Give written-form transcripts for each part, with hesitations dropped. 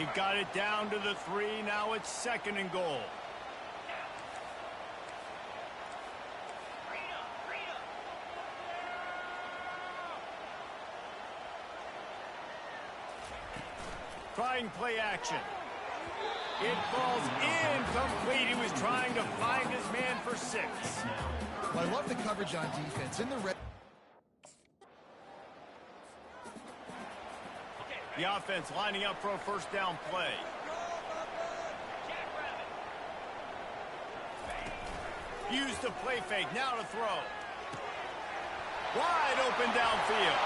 He got it down to the 3. Now it's 2nd and goal. Trying play action. It falls incomplete. He was trying to find his man for 6. Well, I love the coverage on defense. In the red. The offense lining up for a first down play. Used the play fake. Now to throw. Wide open downfield.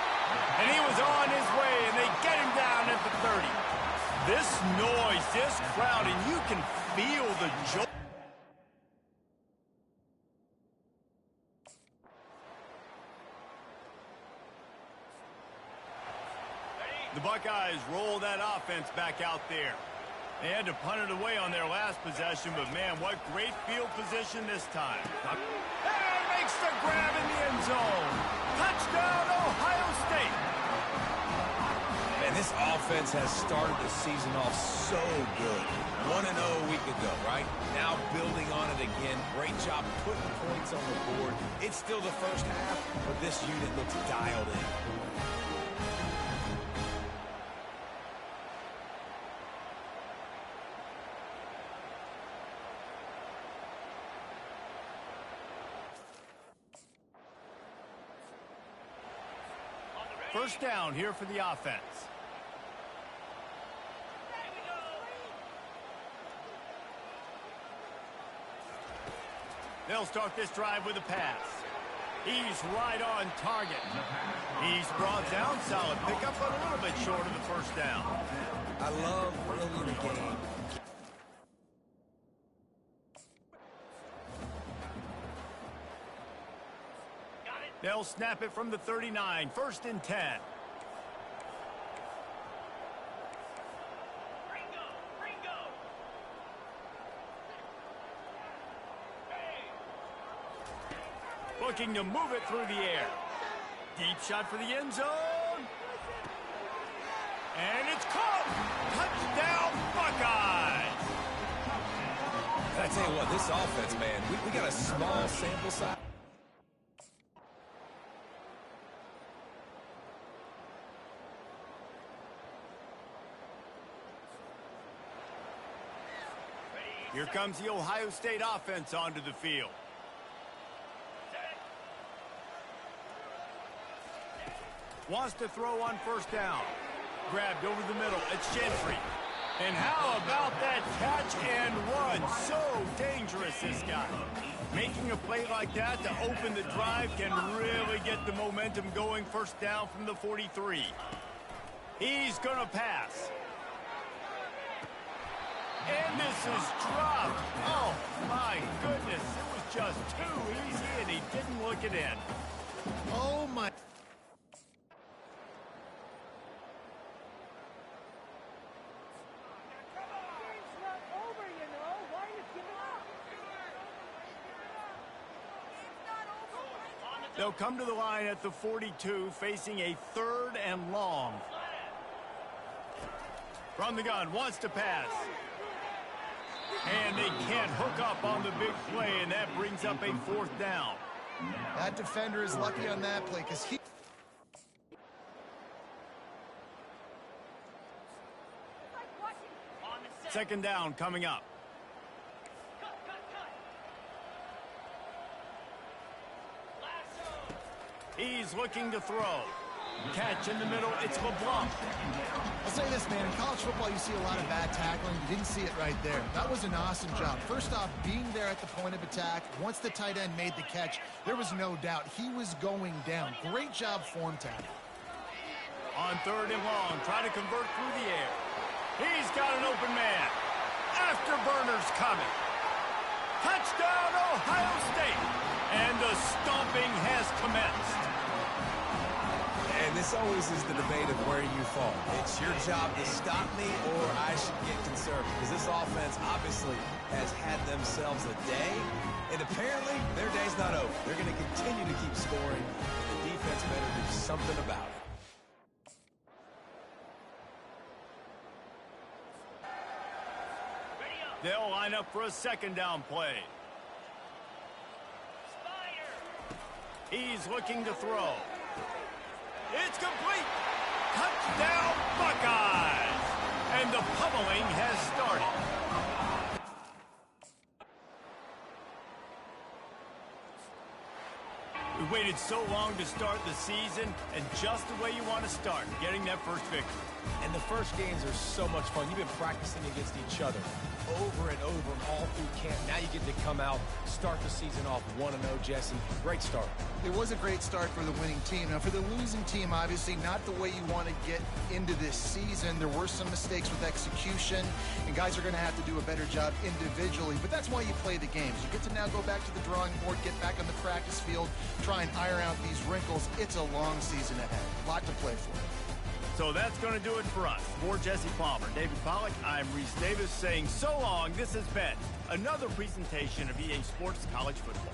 And he was on his way, and they get him down at the 30. This noise, this crowd, and you can feel the joy. The Buckeyes roll that offense back out there. They had to punt it away on their last possession, but man, what great field position this time. And makes the grab in the end zone. Touchdown, Ohio State. Man, this offense has started the season off so good. 1-0 a week ago, right? Now building on it again. Great job putting points on the board. It's still the first half, but this unit looks dialed in. First down here for the offense. They'll start this drive with a pass. He's right on target. He's brought down, solid pickup, but a little bit short of the first down. I love early in the game. They'll snap it from the 39. 1st and 10. Looking to move it through the air. Deep shot for the end zone. And it's caught. Touchdown, Buckeyes. I tell you what, this offense, man, we got a small sample size. Here comes the Ohio State offense onto the field. Wants to throw on first down. Grabbed over the middle. It's Gentry. And how about that catch and run? So dangerous, this guy. Making a play like that to open the drive can really get the momentum going. First down from the 43. He's going to pass. And this is dropped. Oh, my goodness. It was just too easy, and he didn't look it in. Oh, my. They'll come to the line at the 42, facing a 3rd and long. From the gun, wants to pass. And they can't hook up on the big play, and that brings up a 4th down. That defender is lucky on that play because he... Second down coming up. He's looking to throw. Catch in the middle. It's LeBlanc. I'll say this, man. In college football, you see a lot of bad tackling. You didn't see it right there. That was an awesome job. First off, being there at the point of attack. Once the tight end made the catch, there was no doubt he was going down. Great job form tackle. On 3rd and long, trying to convert through the air. He's got an open man. Afterburner's coming. Touchdown, Ohio State. And the stomping has commenced. And this always is the debate of where you fall. It's your job to stop me or I should get conservative. Because this offense obviously has had themselves a day. And apparently their day's not over. They're going to continue to keep scoring. And the defense better do something about it. They'll line up for a second down play. He's looking to throw. It's complete. Touchdown, Buckeyes. And the pummeling has started. We waited so long to start the season, and just the way you want to start, getting that first victory. And the first games are so much fun. You've been practicing against each other over and over all through camp. Now you get to come out, start the season off 1-0, Jesse. Great start. It was a great start for the winning team. Now, for the losing team, obviously not the way you want to get into this season. There were some mistakes with execution, and guys are going to have to do a better job individually. But that's why you play the games. You get to now go back to the drawing board, get back on the practice field, try and iron out these wrinkles. It's a long season ahead. A lot to play for. So that's going to do it for us. For Jesse Palmer, David Pollack, I'm Reese Davis saying so long. This has been another presentation of EA Sports College Football.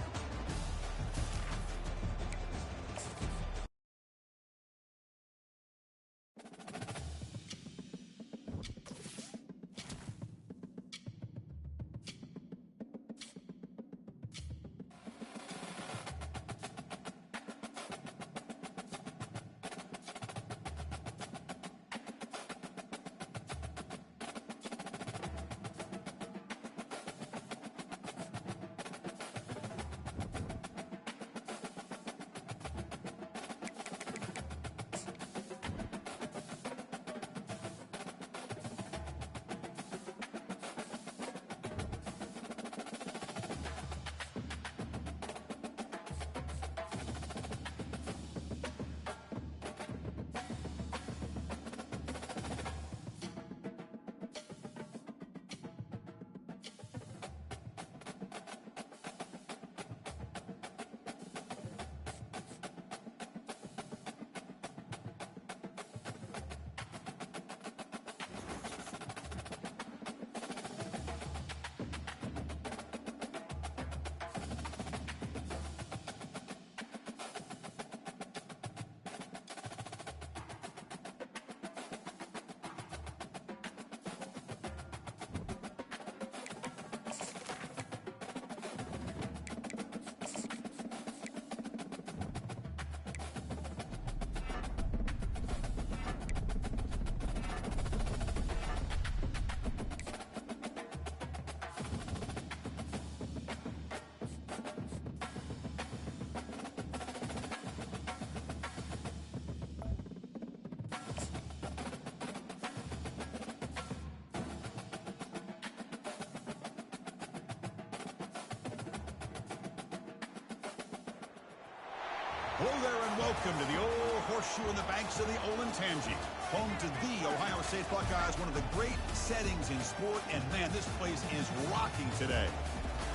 Hello there and welcome to the old horseshoe in the banks of the Olentangy. Home to the Ohio State Buckeyes, one of the great settings in sport, and man, this place is rocking today.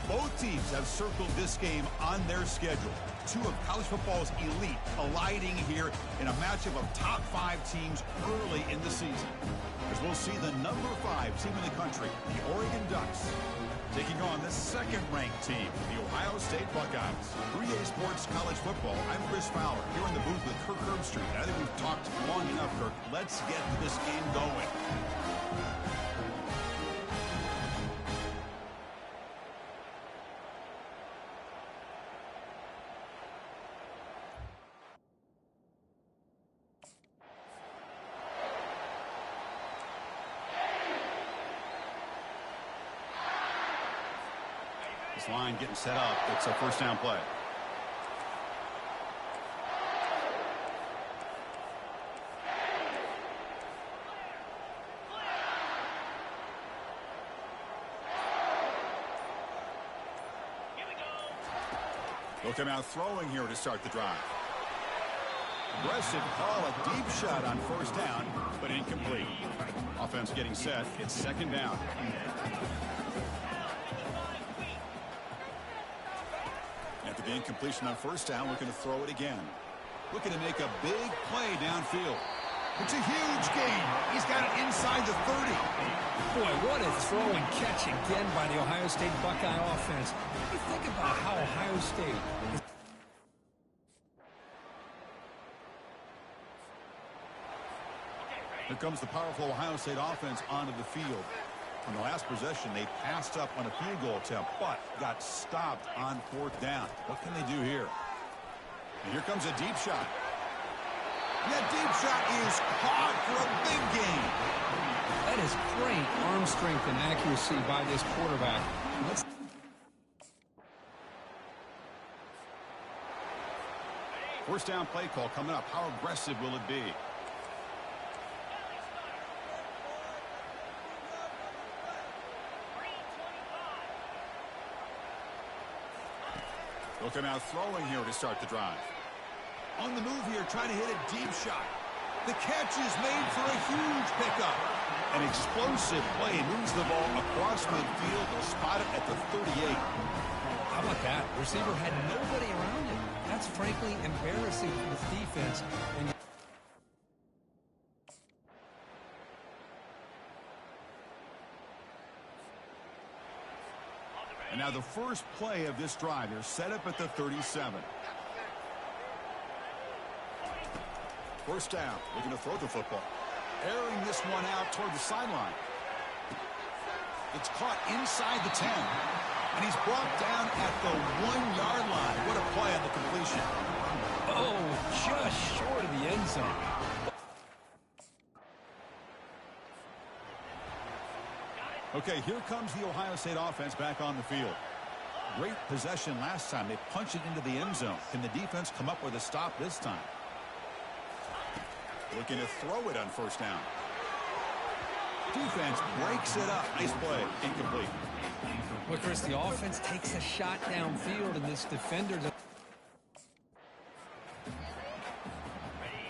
Both teams have circled this game on their schedule. Two of college football's elite colliding here in a matchup of top 5 teams early in the season. As we'll see the number 5 team in the country, the Oregon Ducks, taking on the second-ranked team, the Ohio State Buckeyes. For EA Sports College Football, I'm Chris Fowler, here in the booth with Kirk Herbstreit. I think we've talked long enough, Kirk. Let's get this game going. This line getting set up. It's a first down play. They'll come out throwing here to start the drive. Aggressive call, a deep shot on first down, but incomplete. Offense getting set. It's second down. After the incompletion on first down, looking to throw it again. Looking to make a big play downfield. It's a huge gain. He's got it inside the 30. Boy, what a throw and catch again by the Ohio State Buckeye offense. You think about how Ohio State... Here comes the powerful Ohio State offense onto the field. On the last possession, they passed up on a field goal attempt, but got stopped on 4th down. What can they do here? And here comes a deep shot. And that deep shot is caught for a big gain. That is great arm strength and accuracy by this quarterback. First down play call coming up. How aggressive will it be? Looking out throwing here to start the drive. On the move here, trying to hit a deep shot. The catch is made for a huge pickup. An explosive play moves the ball across midfield. They'll spot it at the 38. How about that? The receiver had nobody around him. That's frankly embarrassing for this defense. And now the first play of this drive. They're set up at the 37. First down. Looking to throw the football. Airing this one out toward the sideline. It's caught inside the 10. And he's brought down at the 1-yard line. What a play on the completion. Oh, just short of the end zone. Okay, here comes the Ohio State offense back on the field. Great possession last time. They punched it into the end zone. Can the defense come up with a stop this time? Looking to throw it on first down. Defense breaks it up. Nice play. Incomplete. Well, Chris, the offense takes a shot downfield, and this defender...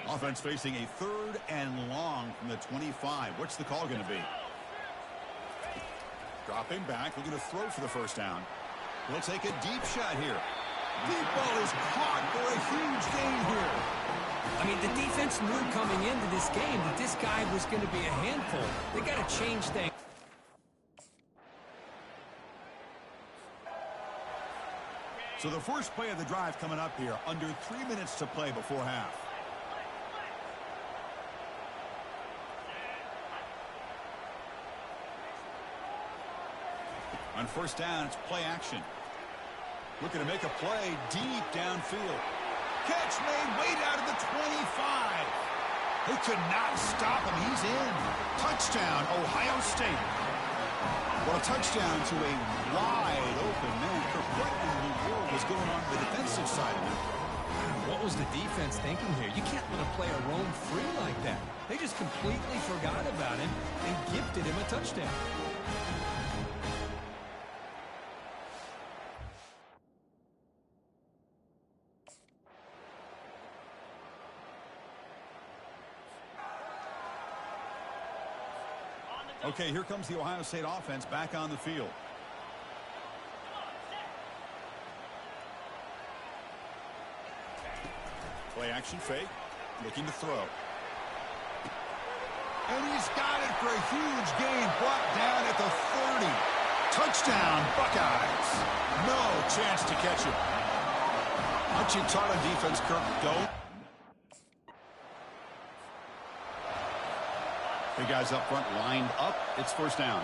Offense facing a 3rd and long from the 25. What's the call going to be? Dropping back, looking to throw for the first down. He'll take a deep shot here. Deep ball is caught for a huge gain here. I mean, the defense knew coming into this game that this guy was going to be a handful. They got to change things. So the first play of the drive coming up here. Under 3 minutes to play before half. On first down, it's play action. Looking to make a play deep downfield. Catch made way out of the 25. They could not stop him. He's in. Touchdown, Ohio State. Well, a touchdown to a wide open man. What in the world was going on the defensive side of it? What was the defense thinking here? You can't let a player roam free like that. They just completely forgot about him and gifted him a touchdown. Okay, here comes the Ohio State offense back on the field. Play action fake. Looking to throw. And he's got it for a huge gain. Brought down at the 30. Touchdown, Buckeyes. No chance to catch him. Aren't you taught on defense, Kirk? Don't. The guys up front lined up. It's first down.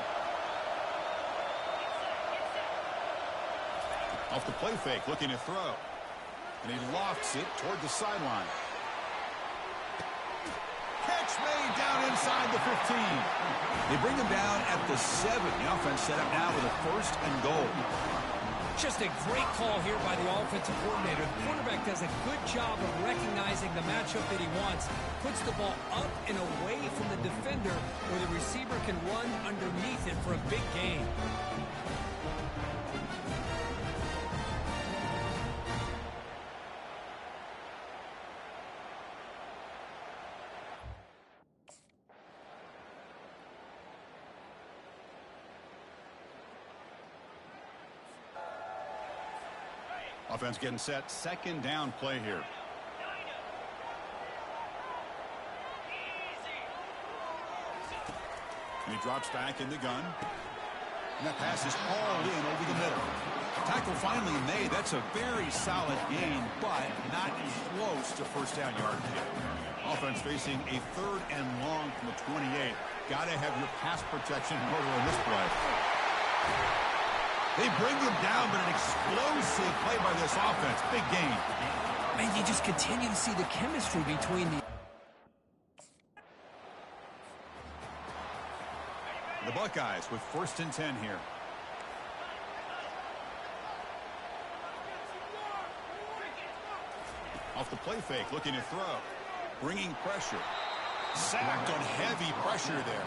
Off the play fake, looking to throw. And he lofts it toward the sideline. Catch made down inside the 15. They bring him down at the 7. The offense set up now with a first and goal. Just a great call here by the offensive coordinator. The quarterback does a good job of recognizing the matchup that he wants. Puts the ball up and away from the defender where the receiver can run underneath it for a big gain. Offense getting set. Second down play here. And he drops back in the gun. And that pass is hauled in over the middle. Tackle finally made. That's a very solid gain, but not close to first down yardage yet. Offense facing a 3rd and long from the 28. got to have your pass protection in order in this play. They bring him down, but an explosive play by this offense. Big gain. Man, you just continue to see the chemistry between the Buckeyes with 1st and 10 here. Off the play fake, looking to throw. Bringing pressure. Sacked on heavy pressure there.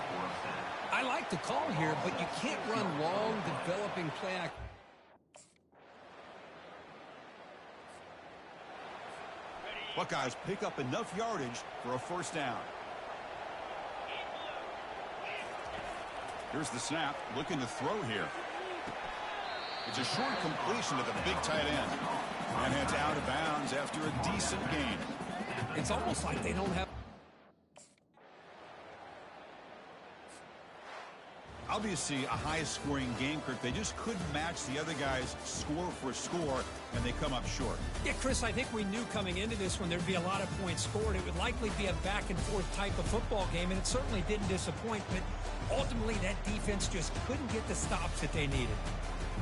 I like the call here, but you can't run long, developing play action. Buckeyes pick up enough yardage for a 1st down. Here's the snap, looking to throw here. It's a short completion to the big tight end. And it's out of bounds after a decent gain. It's almost like they don't have... Obviously, a high-scoring game, Kirk. They just couldn't match the other guys score for score, and they come up short. Yeah, Chris, I think we knew coming into this one there'd be a lot of points scored. It would likely be a back-and-forth type of football game, and it certainly didn't disappoint. But ultimately, that defense just couldn't get the stops that they needed.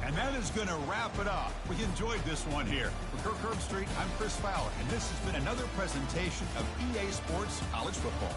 And that is going to wrap it up. We enjoyed this one here. For Kirk Herbstreit, I'm Chris Fowler, and this has been another presentation of EA Sports College Football.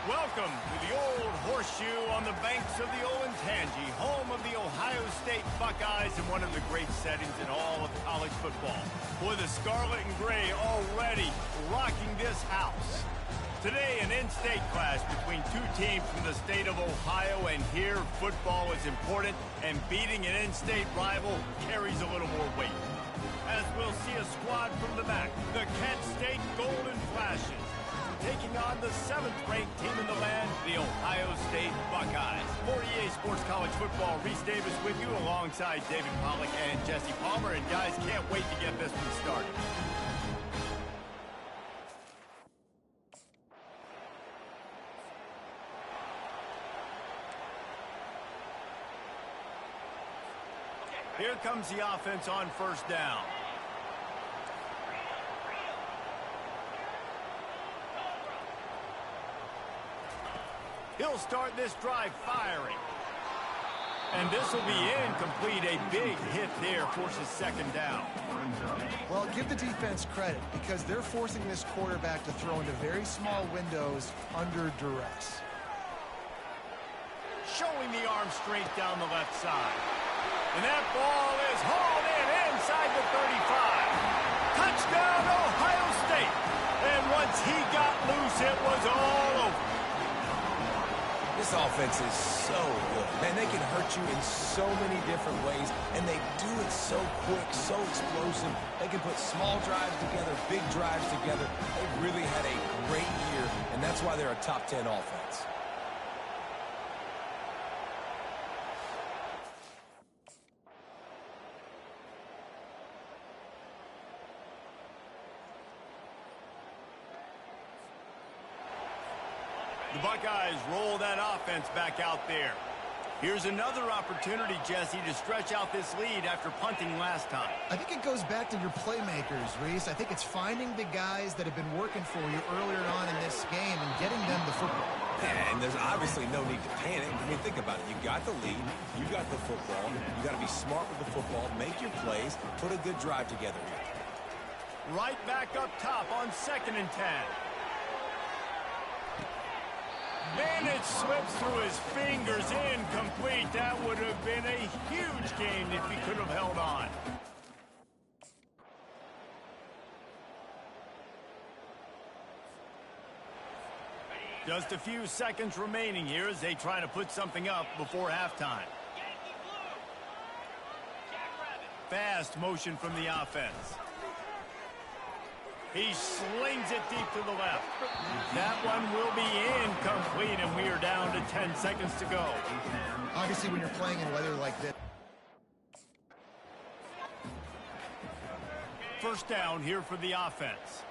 Welcome to the Old Horseshoe on the banks of the Olentangy, home of the Ohio State Buckeyes and one of the great settings in all of college football. Boy, the scarlet and gray already rocking this house. Today, an in-state clash between two teams from the state of Ohio, and here football is important, and beating an in-state rival carries a little more weight. As we'll see a squad from the MAC, the Kent State Golden Flashes, taking on the 7th-ranked team in the land, the Ohio State Buckeyes. For EA Sports College Football, Reese Davis with you alongside David Pollack and Jesse Palmer. And guys, can't wait to get this one started. Here comes the offense on 1st down. He'll start this drive firing. And this will be incomplete. A big hit there forces second down. Well, give the defense credit because they're forcing this quarterback to throw into very small windows under duress. Showing the arm strength down the left side. And that ball is hauled in inside the 35. Touchdown, Ohio State. And once he got loose, it was all over. This offense is so good. Man, they can hurt you in so many different ways, and they do it so quick, so explosive. They can put small drives together, big drives together. They've really had a great year, and that's why they're a top 10 offense. The Buckeyes roll that offense back out there. Here's another opportunity, Jesse, to stretch out this lead after punting last time. I think it goes back to your playmakers, Reese. I think it's finding the guys that have been working for you earlier on in this game and getting them the football. And there's obviously no need to panic. I mean, think about it. You got the lead. You got the football. You got to be smart with the football. Make your plays. Put a good drive together here. Right back up top on 2nd and 10. And it slips through his fingers, incomplete. That would have been a huge gain if he could have held on. Just a few seconds remaining here as they try to put something up before halftime. Fast motion from the offense. He slings it deep to the left. That one will be incomplete, and we are down to 10 seconds to go. Obviously, when you're playing in weather like this. First down here for the offense.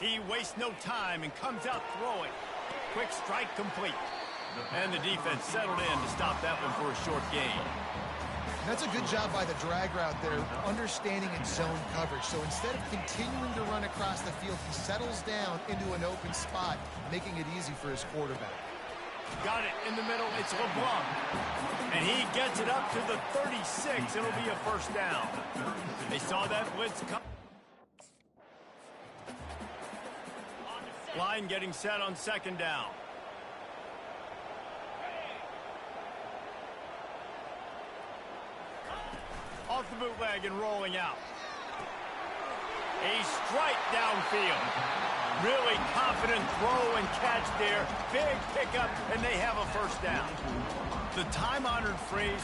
He wastes no time and comes out throwing. Quick strike complete. And the defense settled in to stop that one for a short gain. That's a good job by the drag route there, understanding its zone coverage. So instead of continuing to run across the field, he settles down into an open spot, making it easy for his quarterback. Got it in the middle. It's LeBlanc. And he gets it up to the 36. It'll be a first down. They saw that blitz come. Line getting set on 2nd down. Off the bootleg and rolling out. A strike downfield. Really confident throw and catch there. Big pickup, and they have a first down. The time-honored phrase.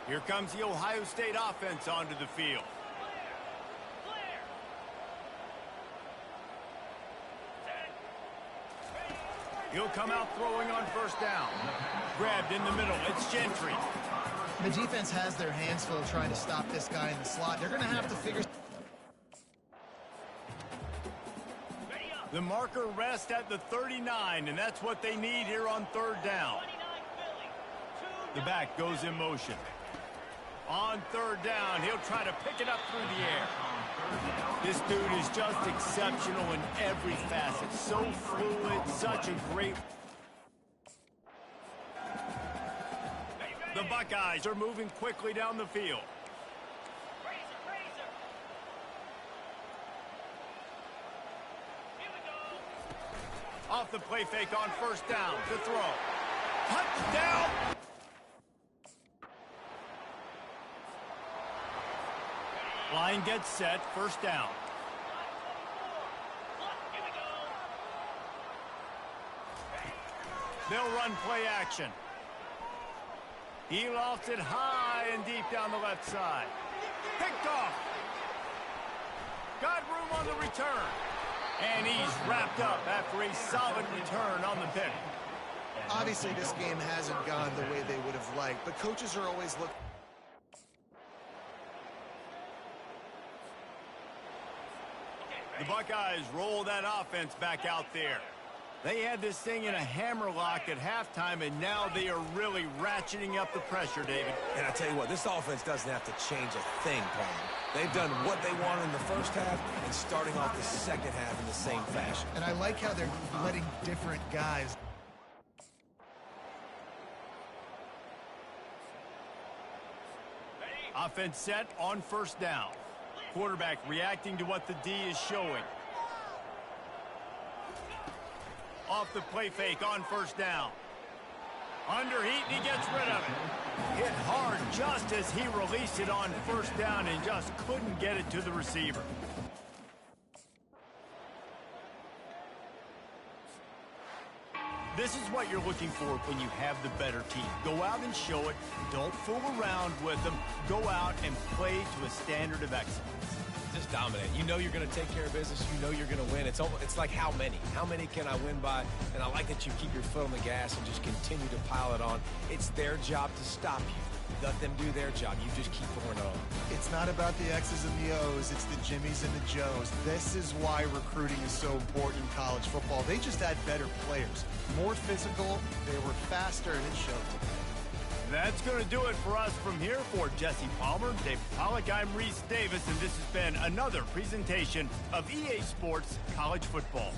Here comes the Ohio State offense onto the field. He'll come out throwing on first down. Grabbed in the middle. It's Gentry. The defense has their hands full trying to stop this guy in the slot. They're going to have to figure. The marker rests at the 39, and that's what they need here on 3rd down. The back goes in motion. On 3rd down, he'll try to pick it up through the air. This dude is just exceptional in every facet. So fluid, such a great... The Buckeyes are moving quickly down the field. Off the play fake on first down to throw. Touchdown! Line gets set, first down. They'll run play action. He lofts it high and deep down the left side. Picked off. Got room on the return. And he's wrapped up after a solid return on the pick. Obviously, this game hasn't gone the way they would have liked, but coaches are always looking. The Buckeyes roll that offense back out there. They had this thing in a hammerlock at halftime, and now they are really ratcheting up the pressure, David. And I tell you what, this offense doesn't have to change a thing, Paul. They've done what they wanted in the first half and starting off the second half in the same fashion. And I like how they're letting different guys. Offense set on first down. Quarterback reacting to what the D is showing. Off the play fake on first down. Under heat, and he gets rid of it. Hit hard just as he released it on first down and just couldn't get it to the receiver. This is what you're looking for when you have the better team. Go out and show it. Don't fool around with them. Go out and play to a standard of excellence. Just dominate. You know you're going to take care of business. You know you're going to win. It's like how many? How many can I win by? And I like that you keep your foot on the gas and just continue to pile it on. It's their job to stop you. Let them do their job. You just keep pouring it on. It's not about the X's and the O's. It's the Jimmies and the Joes. This is why recruiting is so important in college football. They just had better players. More physical. They were faster, and it showed. That's going to do it for us from here. For Jesse Palmer, Dave Pollack, I'm Reese Davis, and this has been another presentation of EA Sports College Football.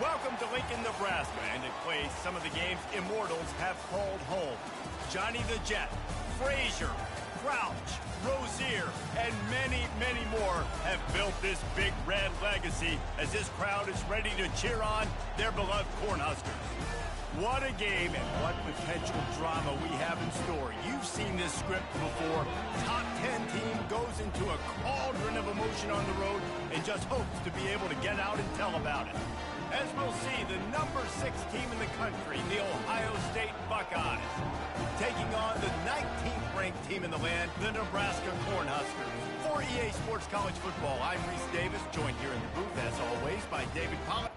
Welcome to Lincoln, Nebraska, and it plays some of the games Immortals have called home. Johnny the Jet, Frazier, Crouch, Rozier, and many, many more have built this big red legacy as this crowd is ready to cheer on their beloved Cornhuskers. What a game and what potential drama we have in store. You've seen this script before. Top 10 team goes into a cauldron of emotion on the road and just hopes to be able to get out and tell about it. As we'll see, the number 6 team in the country, the Ohio State Buckeyes, taking on the 19th ranked team in the land, the Nebraska Cornhuskers. For EA Sports College Football, I'm Reese Davis, joined here in the booth, as always, by David Pollack.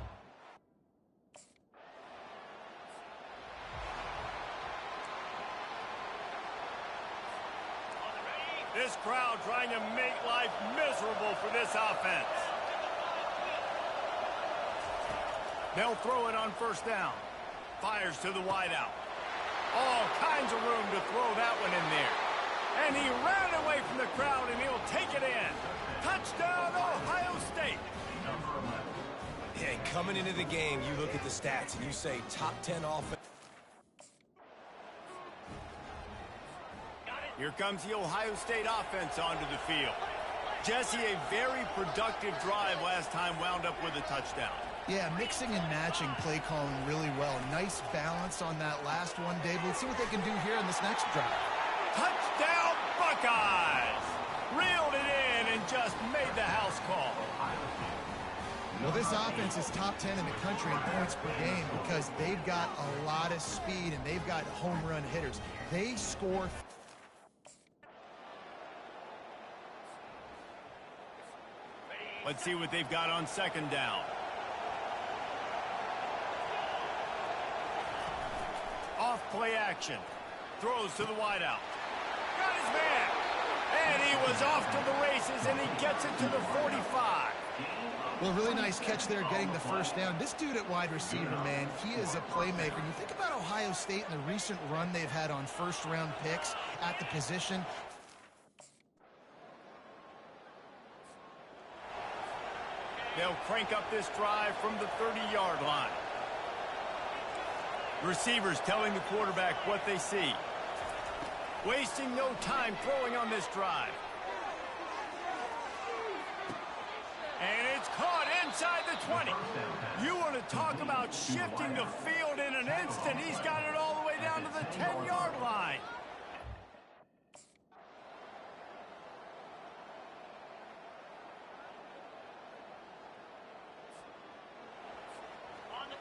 This crowd trying to make life miserable for this offense. They'll throw it on first down. Fires to the wideout. All kinds of room to throw that one in there. And he ran away from the crowd, and he'll take it in. Touchdown, Ohio State. Yeah, coming into the game, you look at the stats and you say top 10 offense. Here comes the Ohio State offense onto the field. Jesse, a very productive drive last time, wound up with a touchdown. Yeah, mixing and matching play calling really well. Nice balance on that last one, Dave. Let's see what they can do here in this next drive. Touchdown, Buckeyes! Reeled it in and just made the house call. Well, this offense is top 10 in the country in points per game because they've got a lot of speed and they've got home run hitters. They score. Let's see what they've got on second down. Off play action. Throws to the wideout. Got his man. And he was off to the races, and he gets it to the 45. Well, really nice catch there getting the first down. This dude at wide receiver, man, he is a playmaker. You think about Ohio State and the recent run they've had on first-round picks at the position. They'll crank up this drive from the 30-yard line. Receivers telling the quarterback what they see. Wasting no time throwing on this drive. And it's caught inside the 20. You want to talk about shifting the field in an instant. He's got it all the way down to the 10-yard line.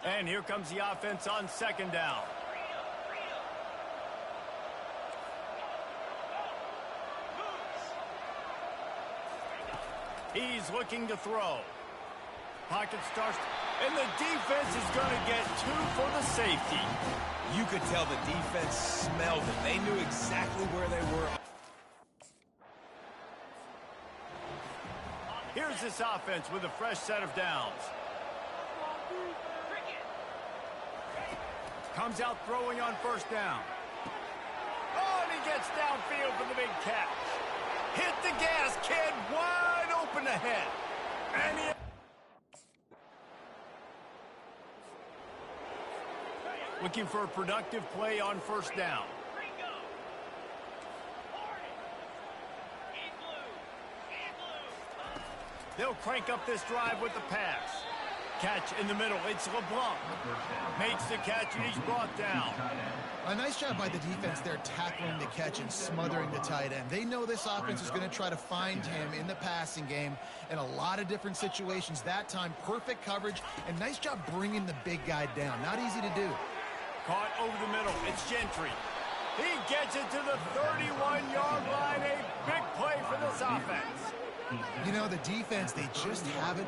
And here comes the offense on second down. He's looking to throw. Pocket starts, and the defense is going to get 2 for the safety. You could tell the defense smelled it. They knew exactly where they were. Here's this offense with a fresh set of downs. Comes out throwing on first down. Oh, and he gets downfield for the big catch. Hit the gas, kid. Wide open ahead. And he... Looking for a productive play on first down. They'll crank up this drive with the pass. Catch in the middle. It's LeBlanc. Makes the catch, and he's brought down. A nice job by the defense there tackling the catch and smothering the tight end. They know this offense is going to try to find him in the passing game in a lot of different situations. That time, perfect coverage, and nice job bringing the big guy down. Not easy to do. Caught over the middle. It's Gentry. He gets it to the 31-yard line. A big play for this offense. You know, the defense, they just haven't...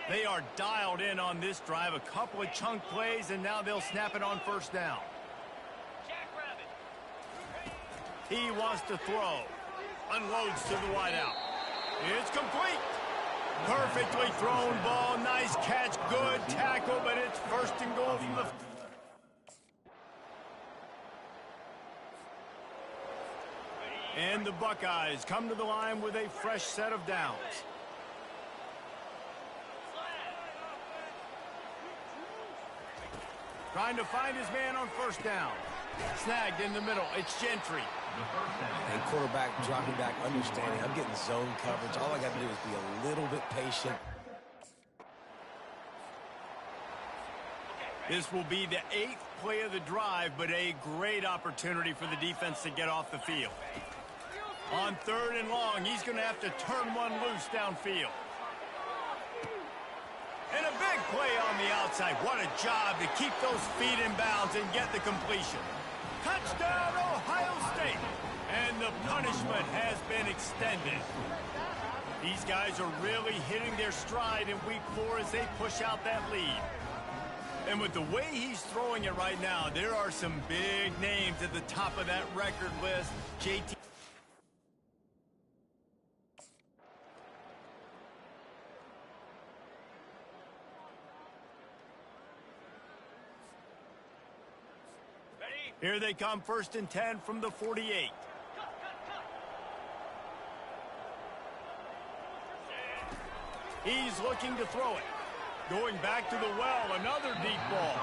They are dialed in on this drive. A couple of chunk plays, and now they'll snap it on first down. He wants to throw. Unloads to the wideout. It's complete. Perfectly thrown ball. Nice catch. Good tackle, but it's first and goal from the... And the Buckeyes come to the line with a fresh set of downs. Trying to find his man on first down. Snagged in the middle. It's Gentry. And quarterback dropping back, understanding. I'm getting zone coverage. All I got to do is be a little bit patient. This will be the 8th play of the drive, but a great opportunity for the defense to get off the field. On 3rd and long, he's going to have to turn one loose downfield. And a big play on the outside. What a job to keep those feet in bounds and get the completion. Touchdown, Ohio State. And the punishment has been extended. These guys are really hitting their stride in week 4 as they push out that lead. And with the way he's throwing it right now, there are some big names at the top of that record list. JT. Here they come, 1st and 10 from the 48. He's looking to throw it. Going back to the well, another deep ball.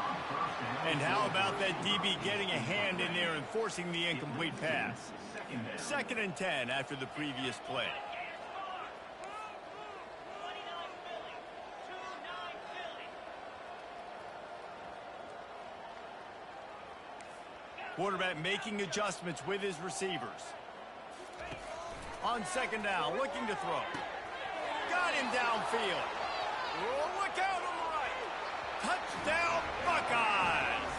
And how about that DB getting a hand in there and forcing the incomplete pass? 2nd and 10 after the previous play. Quarterback making adjustments with his receivers. On 2nd down, looking to throw. downfield. Oh, look out on the right. Touchdown, Buckeyes.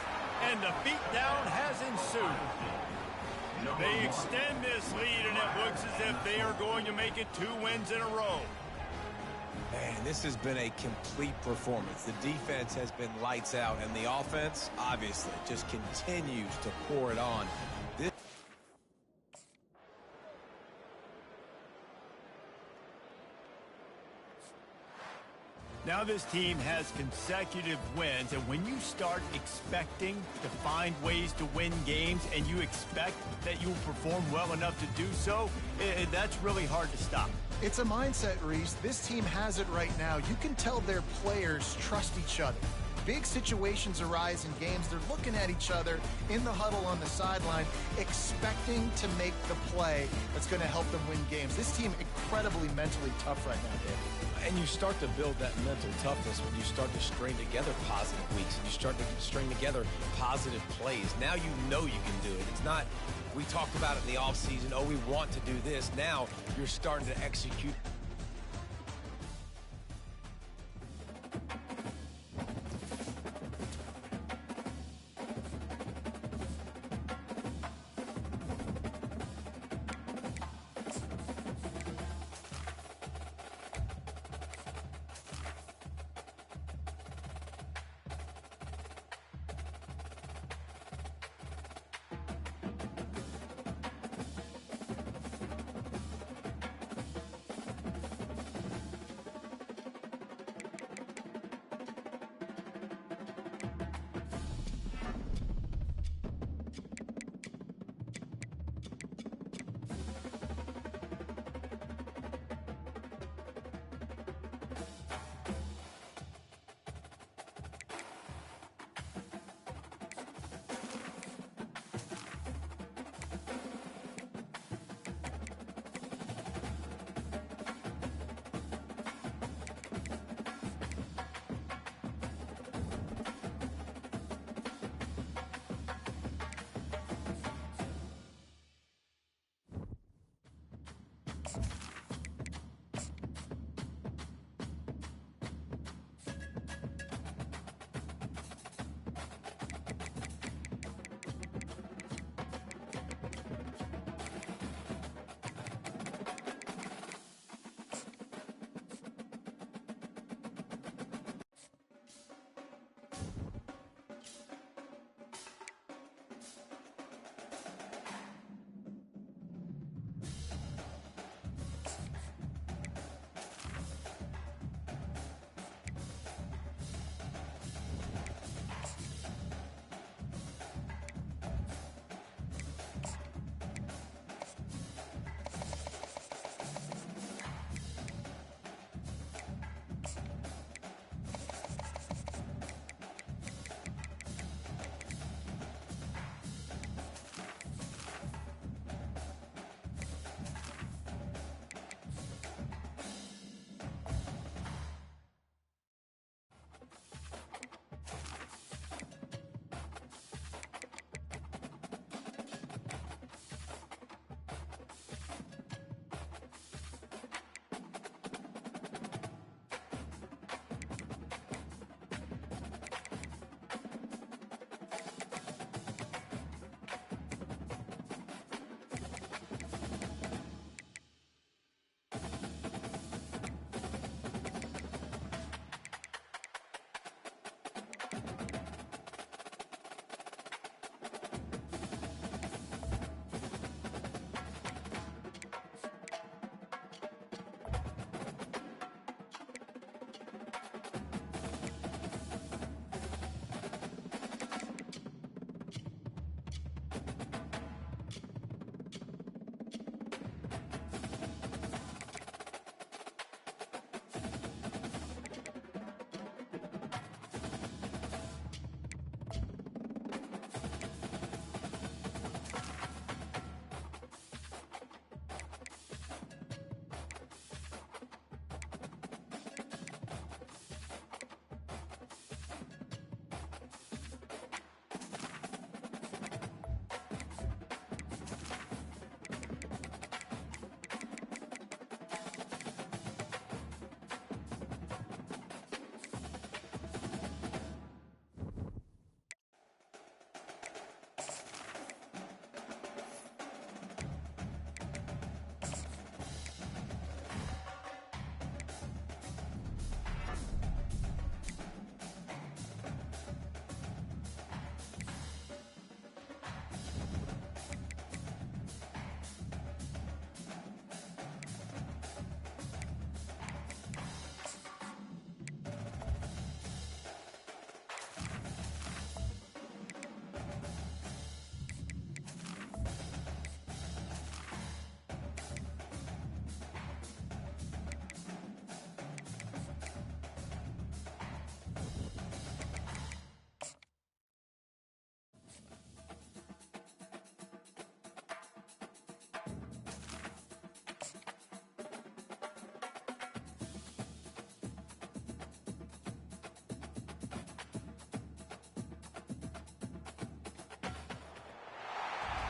And the beatdown has ensued. They extend this lead, and it looks as if they are going to make it 2 wins in a row. Man, this has been a complete performance. The defense has been lights out, and the offense, obviously, just continues to pour it on. Now this team has consecutive wins, and when you start expecting to find ways to win games and you expect that you'll perform well enough to do so, that's really hard to stop. It's a mindset, Reese. This team has it right now. You can tell their players trust each other. Big situations arise in games. They're looking at each other in the huddle on the sideline, expecting to make the play that's going to help them win games. This team incredibly mentally tough right now, Dave. And you start to build that mental toughness when you start to string together positive weeks and you start to string together positive plays. Now you know you can do it. It's not, we talked about it in the offseason, oh, we want to do this. Now you're starting to execute.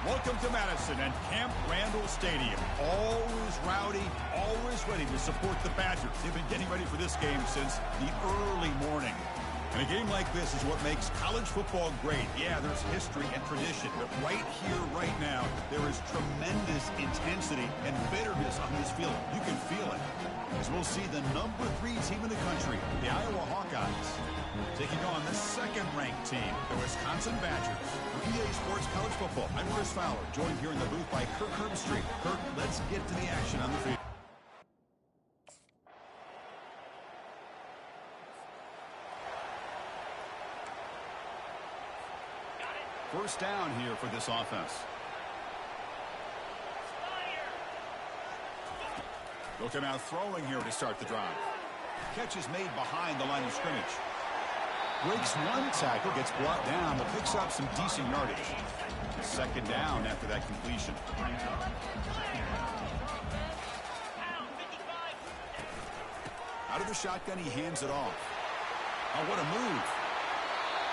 Welcome to Madison and Camp Randall Stadium. Always rowdy, always ready to support the Badgers. They've been getting ready for this game since the early morning. And a game like this is what makes college football great. Yeah, there's history and tradition, but right here, right now, there is tremendous intensity and bitterness on this field. You can feel it. As we'll see the number 3 team in the country, the Iowa Hawkeyes, taking on the second-ranked team, the Wisconsin Badgers. For EA Sports College Football, I'm Chris Fowler, joined here in the booth by Kirk Herbstreit. Kirk, let's get to the action on the field. First down here for this offense. They'll come out throwing here to start the drive. Catch is made behind the line of scrimmage. Breaks one tackle, gets brought down, but picks up some decent yardage. Second down after that completion. Out of the shotgun, he hands it off. Oh, what a move.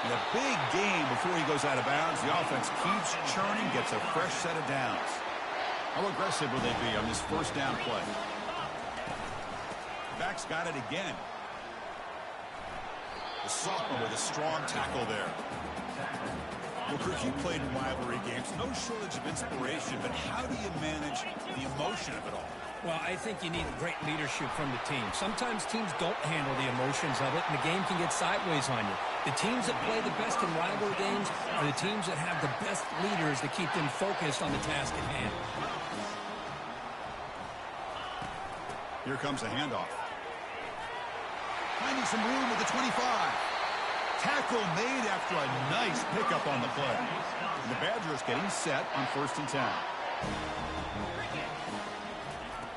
And a big gain before he goes out of bounds. The offense keeps churning, gets a fresh set of downs. How aggressive will they be on this first down play? Back's got it again. The sophomore with a strong tackle there. Well, Kirk, you played in rivalry games. No shortage of inspiration, but how do you manage the emotion of it all? Well, I think you need great leadership from the team. Sometimes teams don't handle the emotions of it, and the game can get sideways on you. The teams that play the best in rivalry games are the teams that have the best leaders to keep them focused on the task at hand. Here comes a handoff. Finding some room with the 25. Tackle made after a nice pickup on the play. And the Badgers getting set on 1st and 10.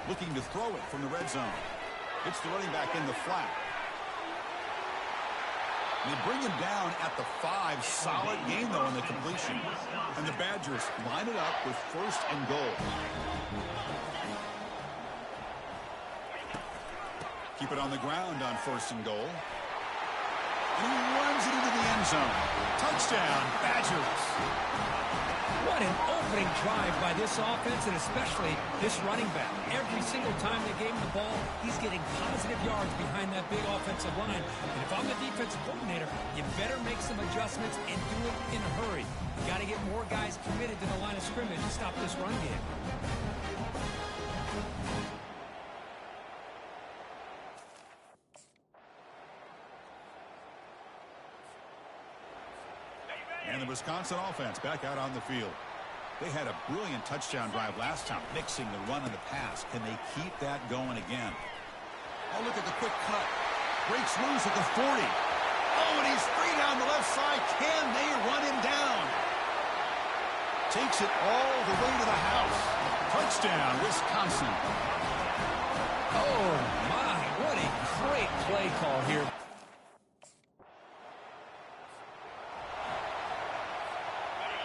Looking to throw it from the red zone. It's the running back in the flat. They bring him down at the 5. Solid gain, though, on the completion. And the Badgers line it up with 1st and goal. Keep it on the ground on 1st and goal. And he runs it into the end zone. Touchdown, Badgers. What an opening drive by this offense, and especially this running back. Every single time they gave him the ball, he's getting positive yards behind that big offensive line. And if I'm the defensive coordinator, you better make some adjustments and do it in a hurry. You got to get more guys committed to the line of scrimmage to stop this run game. And the Wisconsin offense back out on the field. They had a brilliant touchdown drive last time, mixing the run and the pass. Can they keep that going again? Oh, look at the quick cut. Breaks loose at the 40. Oh, and he's free down the left side. Can they run him down? Takes it all the way to the house. Touchdown, Wisconsin. Oh, my. What a great play call here.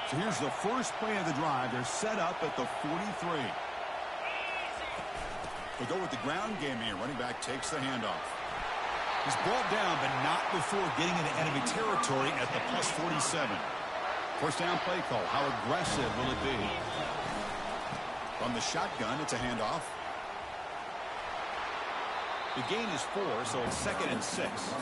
So here's the first play of the drive. They're set up at the 43. They go with the ground game here. Running back takes the handoff. He's brought down, but not before getting into enemy territory at the plus 47. First down play call. How aggressive will it be? From the shotgun, it's a handoff. The gain is 4, so it's 2nd and 6.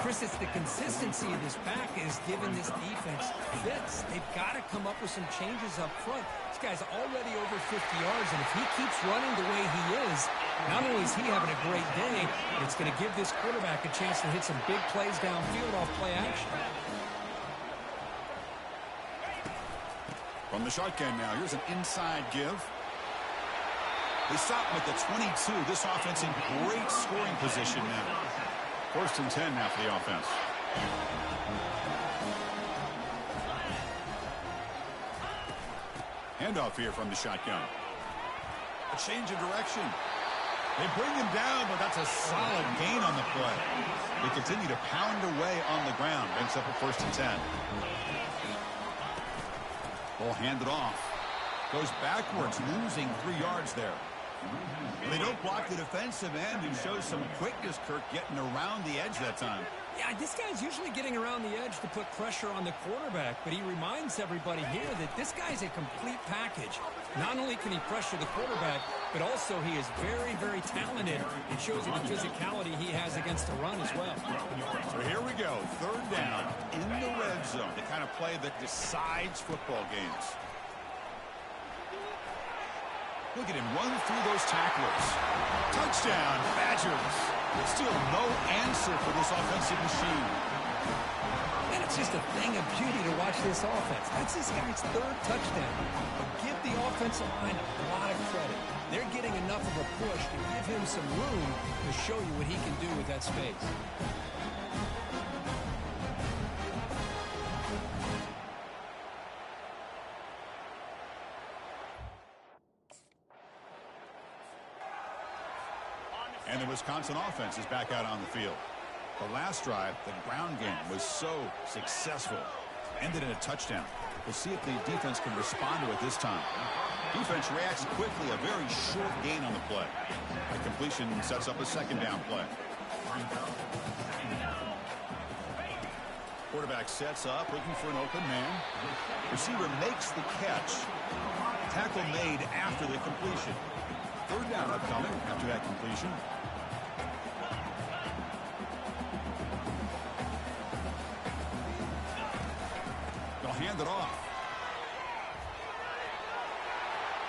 Chris, it's the consistency of this pack is giving this defense fits. They've got to come up with some changes up front. This guy's already over 50 yards, and if he keeps running the way he is, not only is he having a great day, it's going to give this quarterback a chance to hit some big plays downfield off play action. From the shotgun now, here's an inside give. They stop him at the 22. This offense in great scoring position now. 1st and 10 now for the offense. Handoff here from the shotgun. A change of direction. They bring him down, but that's a solid gain on the play. They continue to pound away on the ground. Banks up at 1st and 10. Ball handed off. Goes backwards, losing 3 yards there. They don't block the defensive end and show some quickness, Kirk, getting around the edge that time. Yeah, this guy's usually getting around the edge to put pressure on the quarterback, but he reminds everybody here that this guy's a complete package. Not only can he pressure the quarterback, but also he is very, very talented. It shows you the physicality he has against the run as well. So here we go, third down in the red zone. The kind of play that decides football games. Look at him run through those tacklers. Touchdown, Badgers. Still no answer for this offensive machine. And it's just a thing of beauty to watch this offense. That's this guy's third touchdown. But give the offensive line a lot of credit. They're getting enough of a push to give him some room to show you what he can do with that space. And the Wisconsin offense is back out on the field. The last drive, the ground game, was so successful. Ended in a touchdown. We'll see if the defense can respond to it this time. Defense reacts quickly, a very short gain on the play. The completion sets up a second down play. Quarterback sets up, looking for an open man. Receiver makes the catch. Tackle made after the completion. Third down upcoming after that completion. They'll hand it off.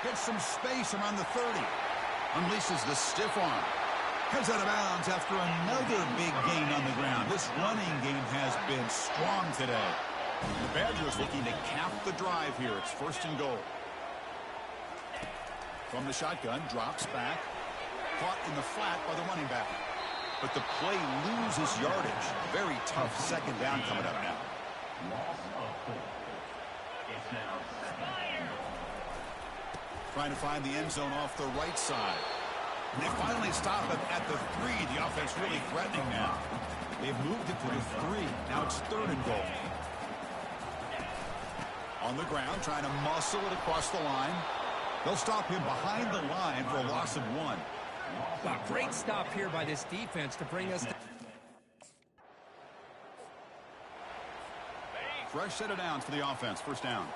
Gets some space around the 30. Unleashes the stiff arm. Heads out of bounds after another big gain on the ground. This running game has been strong today. The Badgers looking to cap the drive here. It's first and goal. From the shotgun, drops back. Caught in the flat by the running back. But the play loses yardage. Very tough second down coming up now. Trying to find the end zone off the right side. And they finally stop him at the 3. The offense really threatening now. They've moved it to the 3. Now it's third and goal. On the ground, trying to muscle it across the line. They'll stop him behind the line for a loss of 1. A great stop here by this defense to bring us to... Fresh set of downs for the offense. First down.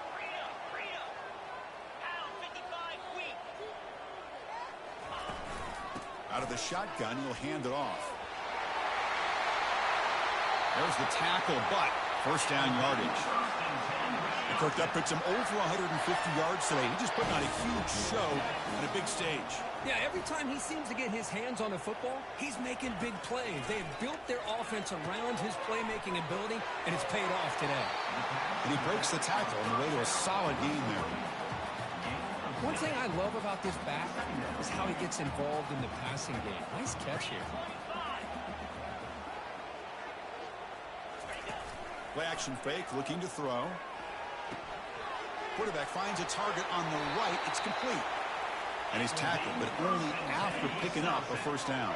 Out of the shotgun, he'll hand it off. There's the tackle, but first down yardage. And Kirk, that puts him over 150 yards today. He just put on a huge show on a big stage. Yeah, every time he seems to get his hands on the football, he's making big plays. They have built their offense around his playmaking ability, and it's paid off today. And he breaks the tackle on the way to a solid gain there. One thing I love about this back is how he gets involved in the passing game. Nice catch here. Play action fake, looking to throw. Quarterback finds a target on the right. It's complete. And he's tackled, but only after picking up a first down.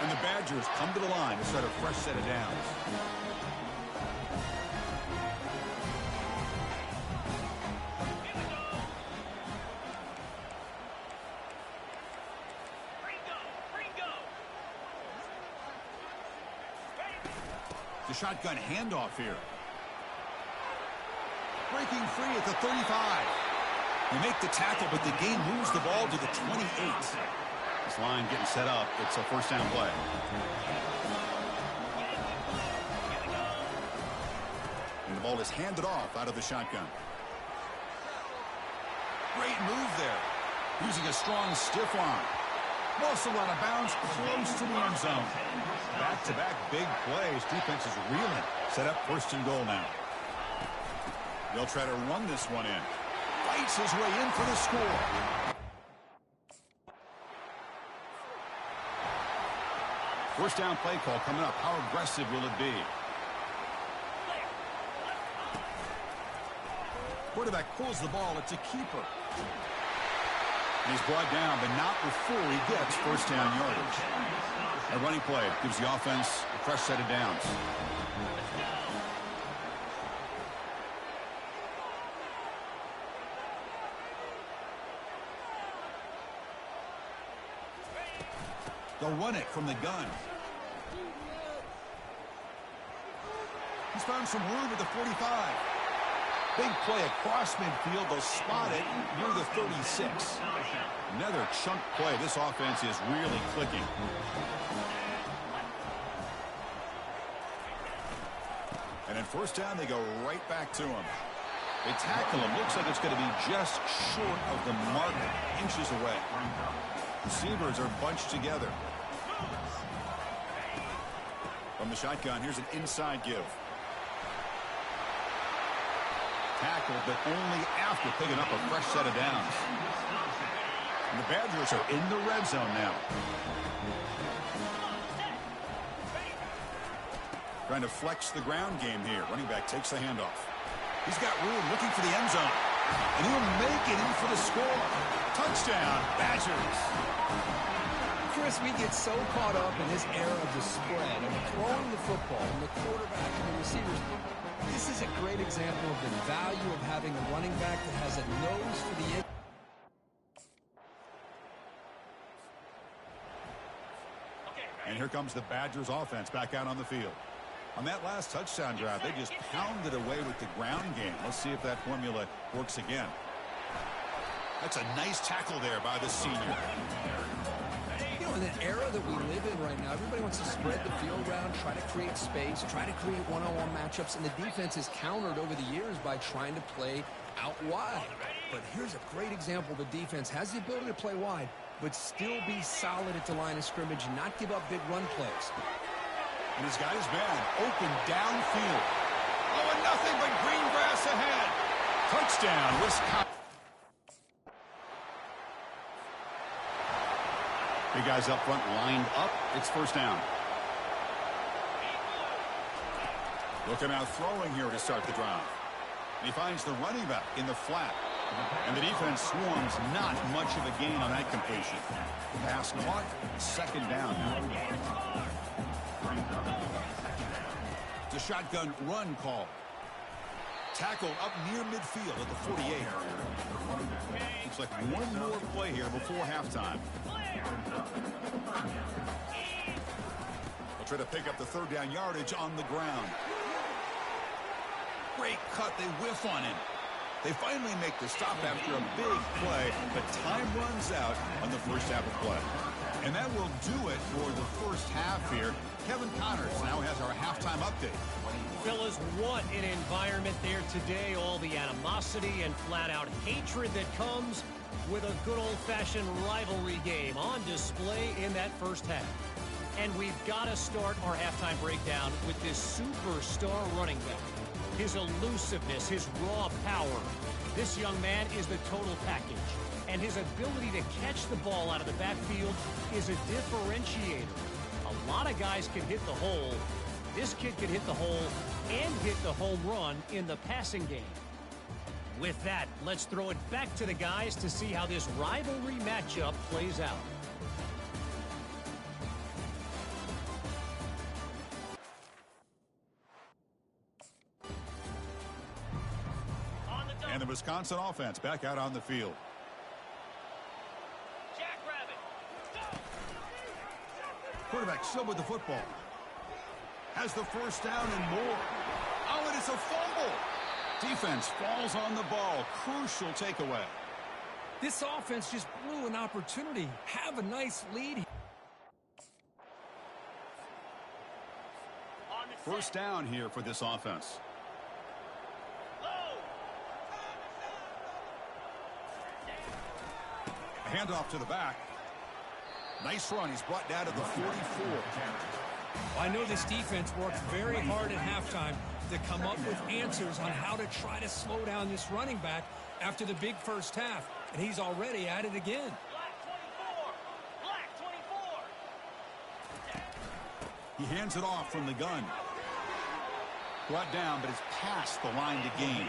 And the Badgers come to the line to start a fresh set of downs. The shotgun handoff here. Breaking free at the 35. They make the tackle, but the game moves the ball to the 28. This line getting set up. It's a first down play. And the ball is handed off out of the shotgun. Great move there. Using a strong stiff arm. Muscle out of bounds, close to the end zone. Back-to-back big plays. Defense is reeling. Set up first and goal now. They'll try to run this one in. Fights his way in for the score. First down play call coming up. How aggressive will it be? Quarterback pulls the ball. It's a keeper. And he's brought down, but not before he gets first down yardage. A running play gives the offense a fresh set of downs. They'll run it from the gun. He's found some room at the 45. Big play across midfield. They'll spot it near the 36. Another chunk play. This offense is really clicking. And at first down, they go right back to him. They tackle him. Looks like it's going to be just short of the mark, inches away. Receivers are bunched together. From the shotgun, here's an inside give. Tackled, but only after picking up a fresh set of downs. And the Badgers are in the red zone now. Trying to flex the ground game here. Running back takes the handoff. He's got room, looking for the end zone. And he'll make it in for the score. Touchdown, Badgers. Chris, we get so caught up in this era of the spread, of throwing the football, and the quarterback and the receivers. This is a great example of the value of having a running back that has a nose for the end. And here comes the Badgers offense back out on the field. On that last touchdown drive, they just pounded away with the ground game. Let's see if that formula works again. That's a nice tackle there by the senior. You know, in the era that we live in right now, everybody wants to spread the field around, try to create space, try to create one-on-one matchups, and the defense is countered over the years by trying to play out wide. But here's a great example. The defense has the ability to play wide, but still be solid at the line of scrimmage and not give up big run plays. And he's got his man open downfield. Oh, and nothing but green grass ahead. Touchdown, Wisconsin. Big guys up front lined up. It's first down. Looking out throwing here to start the drive. And he finds the running back in the flat. And the defense swarms, not much of a gain on that completion. Pass caught, second down. It's a shotgun run call. Tackle up near midfield at the 48. Looks like one more play here before halftime. They'll try to pick up the third down yardage on the ground. Great cut, they whiff on him. They finally make the stop after a big play, but time runs out on the first half of play. And that will do it for the first half here. Kevin Connors now has our halftime update. Fellas, what an environment there today. All the animosity and flat-out hatred that comes with a good old-fashioned rivalry game on display in that first half. And we've got to start our halftime breakdown with this superstar running back. His elusiveness, his raw power. This young man is the total package. And his ability to catch the ball out of the backfield is a differentiator. A lot of guys can hit the hole. This kid can hit the hole and hit the home run in the passing game. With that, let's throw it back to the guys to see how this rivalry matchup plays out. And the Wisconsin offense back out on the field. Quarterback still with the football. Has the first down and more. Oh, and it's a fumble. Defense falls on the ball. Crucial takeaway. This offense just blew an opportunity. Have a nice lead. First down here for this offense. A handoff to the back. Nice run. He's brought down to the 44. I know this defense worked very hard at halftime to come up with answers on how to try to slow down this running back after the big first half. And he's already at it again. He hands it off from the gun. Brought down, but it's past the line to gain.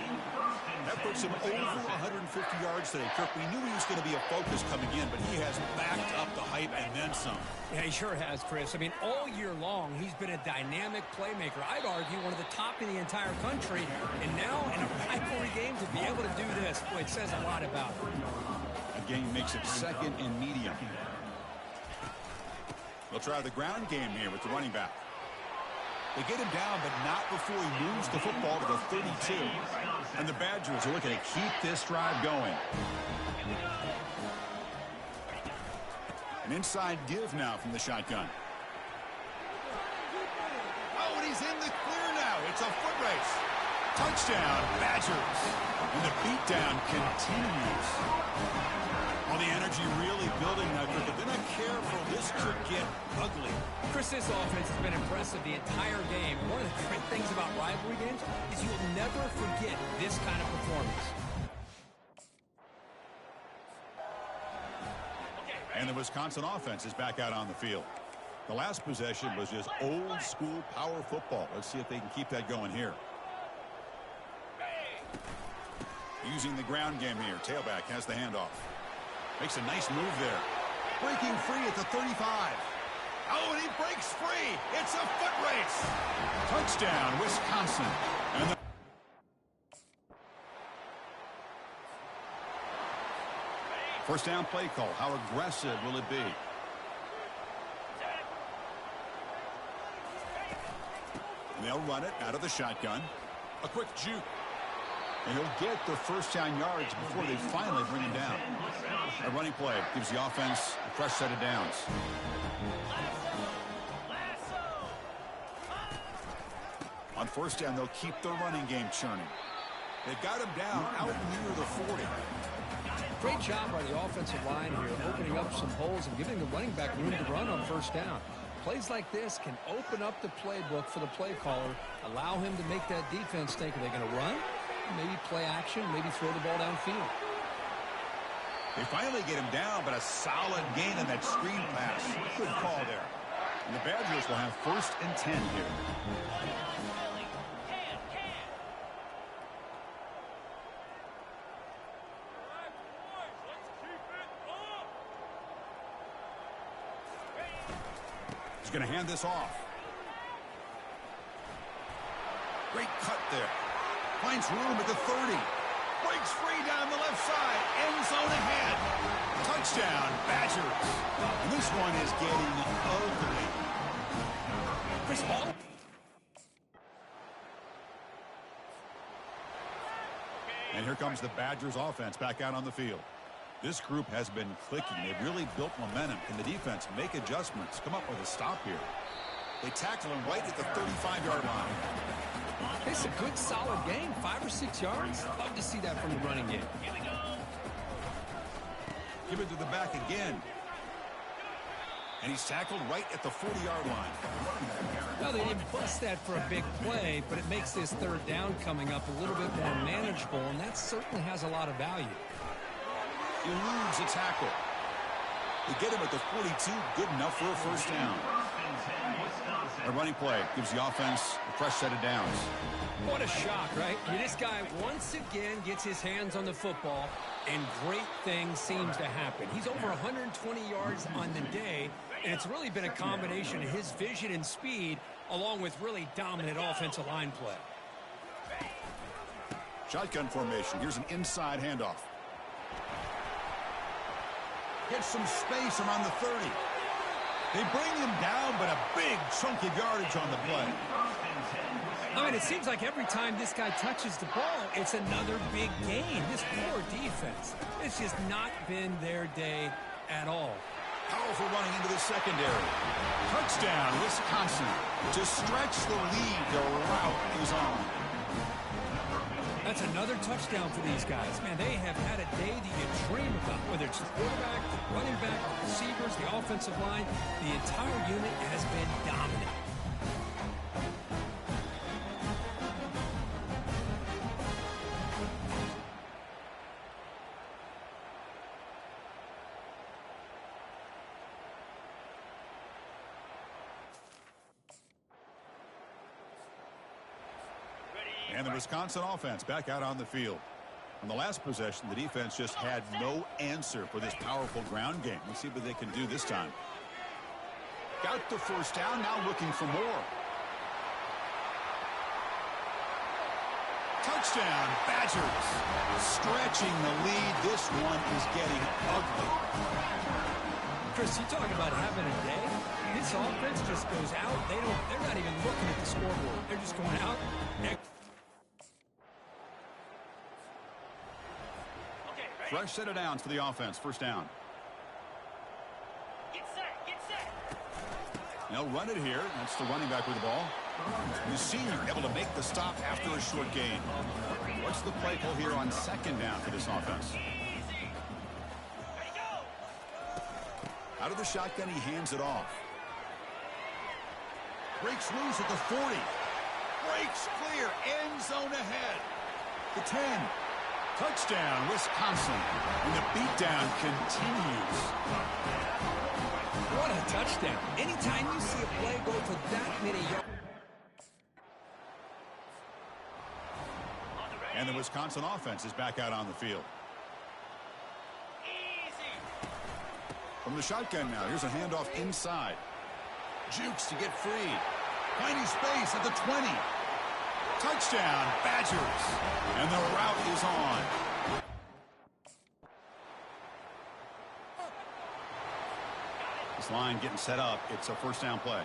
That puts him over 150 yards today. Kirk, we knew he was going to be a focus coming in, but he has backed up the hype and then some. Yeah, he sure has, Chris. I mean, all year long, he's been a dynamic playmaker. I'd argue one of the top in the entire country. And now, in a rivalry game, to be able to do this, boy, it says a lot about him. Again, makes it second and medium. They'll try the ground game here with the running back. They get him down, but not before he moves the football to the 32. And the Badgers are looking to keep this drive going. An inside give now from the shotgun. Oh, and he's in the clear now. It's a foot race. Touchdown, Badgers. And the beatdown continues. Well, the energy really building now, but they're not careful. This could get ugly. Chris, this offense has been impressive the entire game. One of the great things about rivalry games is you'll never forget this kind of performance. And the Wisconsin offense is back out on the field. The last possession was just old school power football. Let's see if they can keep that going here. Using the ground game here. Tailback has the handoff. Makes a nice move there. Breaking free at the 35. Oh, and he breaks free. It's a foot race. Touchdown, Wisconsin. And first down play call. How aggressive will it be? And they'll run it out of the shotgun. A quick juke. And he'll get the first down yards before they finally bring him down. A running play gives the offense a fresh set of downs. On first down, they'll keep the running game churning. They've got him down out near the 40. Great job by the offensive line here, opening up some holes and giving the running back room to run on first down. Plays like this can open up the playbook for the play caller, allow him to make that defense think, are they going to run? Maybe play action, maybe throw the ball downfield. They finally get him down, but a solid gain on that screen pass. Good call there. And the Badgers will have 1st and 10 here. He's going to hand this off. Great cut there. Finds room at the 30. Breaks free down the left side. End zone ahead. Touchdown, Badgers. And this one is getting ugly. Chris Paul. And here comes the Badgers offense back out on the field. This group has been clicking. They've really built momentum. Can the defense make adjustments? Come up with a stop here. They tackle him right at the 35-yard line. It's a good, solid game. 5 or 6 yards. Love to see that from the running game. Give it to the back again. And he's tackled right at the 40-yard line. Well, they didn't bust that for a big play, but it makes this third down coming up a little bit more manageable, and that certainly has a lot of value. Eludes a tackle. They get him at the 42. Good enough for a first down. A running play gives the offense a fresh set of downs. What a shock, right? This guy once again gets his hands on the football, and great things seems to happen. He's over 120 yards on the day, and it's really been a combination of his vision and speed along with really dominant offensive line play. Shotgun formation. Here's an inside handoff. Gets some space around the 30. They bring him down, but a big chunk of yardage on the play. I mean, it seems like every time this guy touches the ball, it's another big gain. This poor defense, it's just not been their day at all. Powerful running into the secondary. Touchdown, Wisconsin. To stretch the lead, the route is on. That's another touchdown for these guys. Man, they have had a day that you dream about, whether it's the quarterback, running back, receivers, the offensive line. The entire unit has been dominant. And the Wisconsin offense back out on the field. On the last possession, the defense just had no answer for this powerful ground game. Let's see what they can do this time. Got the first down, now looking for more. Touchdown, Badgers. Stretching the lead. This one is getting ugly. Chris, you talk about having a day. This offense just goes out. They're not even looking at the scoreboard. They're just going out. Fresh set of downs for the offense. First down. Get set. They'll run it here. That's the running back with the ball. The senior able to make the stop after a short gain. What's the play call here on second down for this offense? Out of the shotgun, he hands it off. Breaks loose at the 40. Breaks clear. End zone ahead. The 10. Touchdown, Wisconsin. And the beatdown continues. What a touchdown. Anytime you see a play go for that many yards. And the Wisconsin offense is back out on the field. From the shotgun now, here's a handoff inside. Jukes to get free. Finding space at the 20. Touchdown, Badgers. And the route is on. This line getting set up. It's a first down play.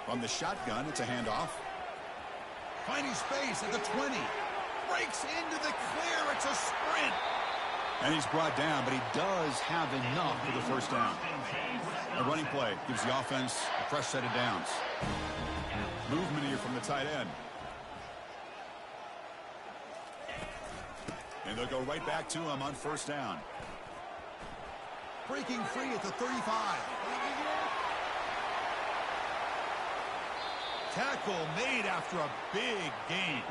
From the shotgun, it's a handoff. Finding space at the 20. Breaks into the clear. It's a sprint. And he's brought down, but he does have enough for the first down. A running play gives the offense a fresh set of downs. Movement here from the tight end. And they'll go right back to him on first down. Breaking free at the 35. Tackle made after a big gain.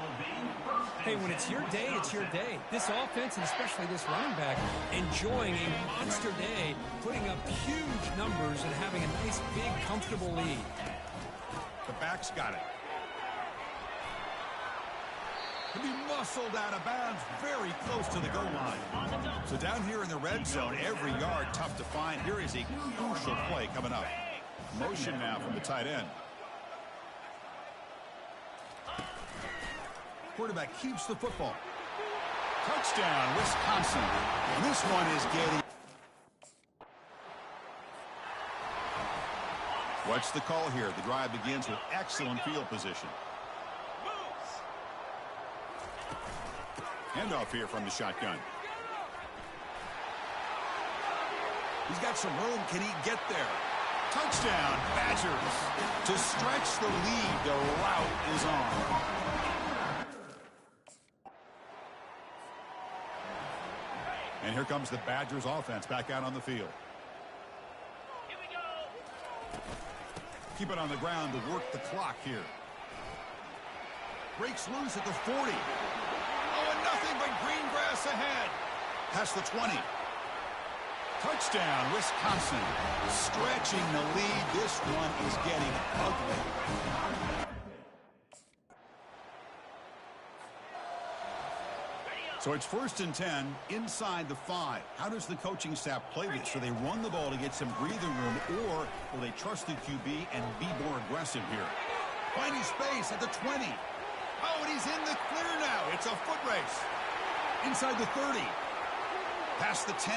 Hey, when it's your day, it's your day. This offense, and especially this running back, enjoying a monster day, putting up huge numbers and having a nice, big, comfortable lead. The back's got it. To be muscled out of bounds very close to the goal line. So down here in the red zone, every yard tough to find. Here is a crucial play coming up. Motion now from the tight end. Quarterback keeps the football. Touchdown, Wisconsin. And this one is getting... What's the call here? The drive begins with excellent field position. Handoff here from the shotgun. He's got some room. Can he get there? Touchdown, Badgers. To stretch the lead, the route is on. And here comes the Badgers offense back out on the field. Here we go. Keep it on the ground to work the clock here. Breaks loose at the 40. Oh, and nothing but green grass ahead. Past the 20. Touchdown, Wisconsin. Stretching the lead. This one is getting ugly. So it's 1st and 10 inside the 5. How does the coaching staff play this? So they run the ball to get some breathing room, or will they trust the QB and be more aggressive here? Finding space at the 20. Oh, and he's in the clear now. It's a foot race. Inside the 30. Past the 10.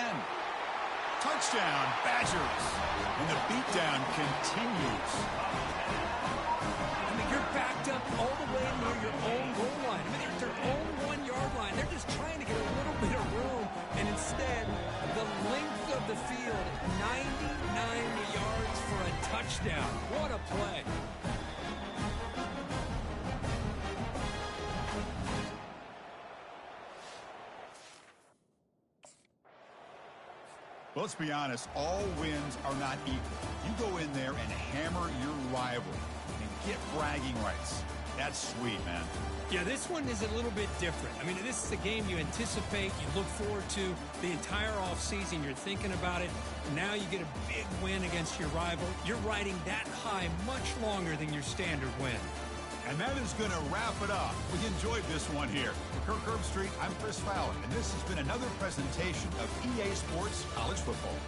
Touchdown, Badgers. And the beatdown continues. I mean, you're backed up all the way near your own goal line. I mean, their own 1-yard line. They're just trying to get a little bit of room, and instead, the length of the field, 99 yards for a touchdown. What a play. Well, let's be honest, all wins are not equal. You go in there and hammer your rival and get bragging rights. That's sweet, man. Yeah, this one is a little bit different. I mean, this is a game you anticipate, you look forward to the entire offseason. You're thinking about it. Now you get a big win against your rival. You're riding that high much longer than your standard win. And that is going to wrap it up. We enjoyed this one here. For Kirk Herbstreit, I'm Chris Fowler, and this has been another presentation of EA Sports College Football.